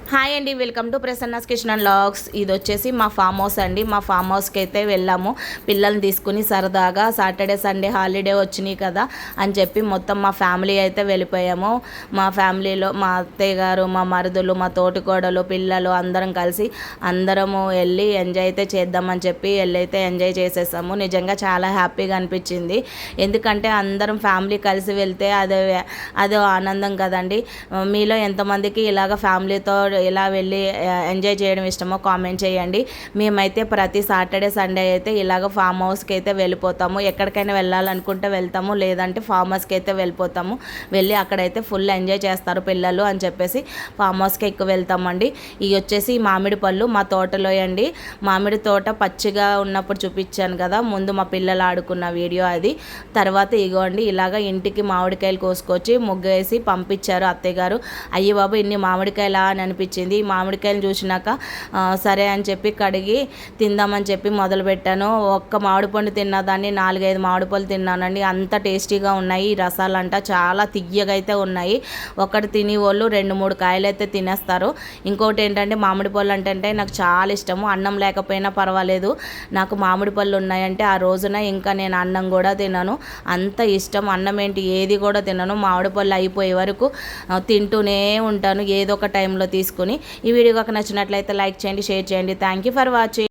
Hi అండి, welcome to Prasanna's kitchen and vlogs. ఇది వచ్చేసి మా ఫామ్ హౌస్ అండి. మా ఫామ్ హౌస్కి అయితే వెళ్ళాము పిల్లల్ని తీసుకుని. సరదాగా సాటర్డే సండే హాలిడే వచ్చినాయి కదా అని చెప్పి మొత్తం మా ఫ్యామిలీ అయితే వెళ్ళిపోయాము. మా ఫ్యామిలీలో మా అత్తయ్య గారు, మా మరుదులు, మా తోటికోడలు, పిల్లలు అందరం కలిసి అందరము వెళ్ళి ఎంజాయ్ అయితే చేద్దామని చెప్పి వెళ్ళైతే ఎంజాయ్ చేసేసాము. నిజంగా చాలా హ్యాపీగా అనిపించింది. ఎందుకంటే అందరం ఫ్యామిలీ కలిసి వెళ్తే అదో ఆనందం కదండి. మీలో ఎంతమందికి ఇలాగ ఫ్యామిలీతో ఎలా వెళ్ళి ఎంజాయ్ చేయడం ఇష్టమో కామెంట్ చేయండి. మేమైతే ప్రతి సాటర్డే సండే అయితే ఇలాగ ఫామ్ హౌస్కి అయితే వెళ్ళిపోతాము. ఎక్కడికైనా వెళ్ళాలనుకుంటే వెళ్తాము, లేదంటే ఫామ్ హౌస్కి అయితే వెళ్ళిపోతాము. వెళ్ళి అక్కడైతే ఫుల్ ఎంజాయ్ చేస్తారు పిల్లలు అని చెప్పేసి ఫామ్ హౌస్కి ఎక్కువ వెళ్తామండి. ఇవి వచ్చేసి మామిడి పళ్ళు మా తోటలో అండి. మామిడి తోట పచ్చిగా ఉన్నప్పుడు చూపించాను కదా ముందు, మా పిల్లలు ఆడుకున్న వీడియో అది. తర్వాత ఇగోండి ఇలాగ ఇంటికి మామిడికాయలు కోసుకొచ్చి ముగ్గు వేసి పంపించారు అత్తయ్య గారు. అయ్యి బాబు ఇన్ని మామిడికాయలా అని అనిపించింది. మామిడికాయలు చూసినాక సరే అని చెప్పి కడిగి తిందామని చెప్పి మొదలుపెట్టాను. ఒక్క మామిడి పండు తిన్నదాన్ని 4-5 మామిడి పళ్ళు తిన్నానండి. అంత టేస్టీగా ఉన్నాయి. ఈ రసాలంట చాలా తియ్యగా అయితే ఉన్నాయి. ఒకటి తిని వాళ్ళు 2-3 కాయలు అయితే తినేస్తారు. ఇంకోటి ఏంటంటే మామిడి పళ్ళు అంటే నాకు చాలా ఇష్టము. అన్నం లేకపోయినా పర్వాలేదు, నాకు మామిడి పళ్ళు ఉన్నాయంటే ఆ రోజున ఇంకా నేను అన్నం కూడా తినను. అంత ఇష్టం. అన్నం ఏంటి ఏది కూడా తినను. మామిడి పళ్ళు అయిపోయే వరకు తింటూనే ఉంటాను ఏదో ఒక టైంలో తీసుకుని. ఈ వీడియో కనుక నచ్చినట్లయితే లైక్ చేయండి, షేర్ చేయండి. Thank you for watching.